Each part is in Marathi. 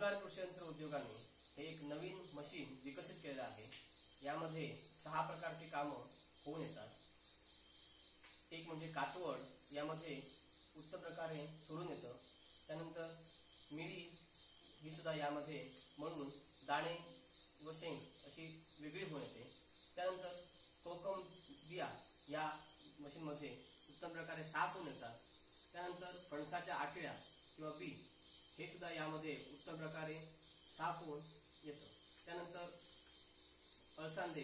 ओंकार कृषी यंत्र उद्योगाने हे एक नवीन मशीन विकसित केलेलं आहे। यामध्ये 6 प्रकारची कामं होऊन येतात। एक म्हणजे कातवड, यामध्ये उत्तम प्रकारे सोडून येतं। त्यानंतर मिरी ही सुद्धा यामध्ये मळून दाणे व शेंग अशी वेगळी होऊन येते। त्यानंतर कोकम बिया या मशीनमध्ये उत्तम प्रकारे साफ होऊन येतात। त्यानंतर फणसाच्या आठळ्या किंवा बी हे सुद्धा यामध्ये उत्तम प्रकारे साफ होऊन येतं। त्यानंतर अळसांदे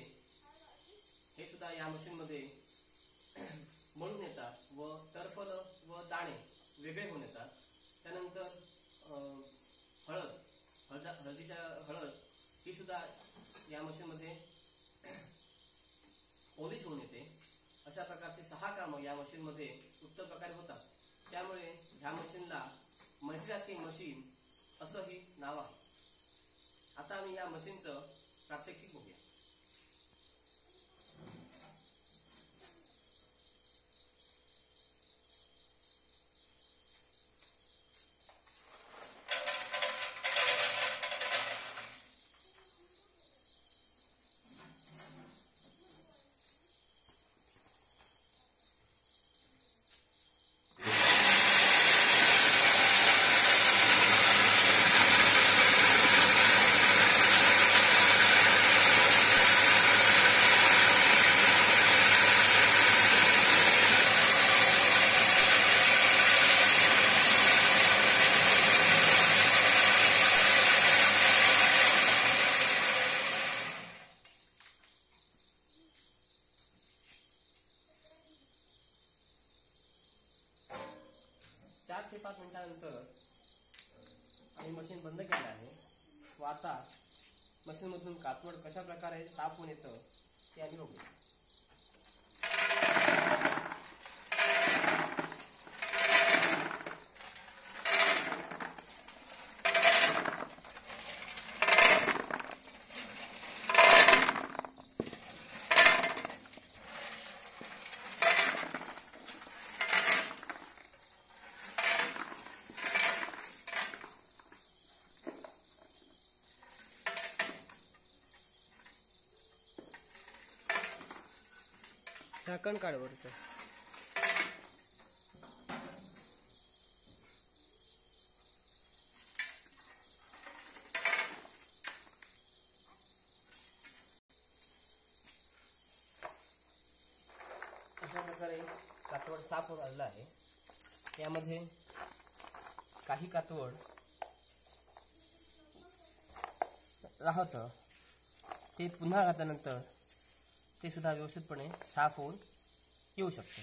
हे सुद्धा या मशीनमध्ये मळून येतात व टरफल व दाणे वेगळे होऊन येतात। त्यानंतर हळद ही सुद्धा या मशीनमध्ये पॉलिश होऊन येते। अशा प्रकारचे 6 कामं या मशीनमध्ये उत्तम प्रकारे होतात। त्यामुळे ह्या मशीनला मल्टीटास्किंग मशीन असंही नाव आहे। आता आम्ही या मशीनचं प्रात्यक्षिक बघूया। चार ते 5 मिनिटांनंतर आम्ही मशीन बंद केलं आहे व आता मशीनमधून कातवड कशा प्रकारे साफ होऊन येतं ते आम्ही बघूया। झाकण काढ वरचं। अशा प्रकारे कातवड साफ होऊन आलेलं आहे। यामध्ये काही कातवड राहतं, ते पुन्हा घातल्यानंतर ते सुद्धा व्यवस्थितपणे साफ होऊन येऊ शकते।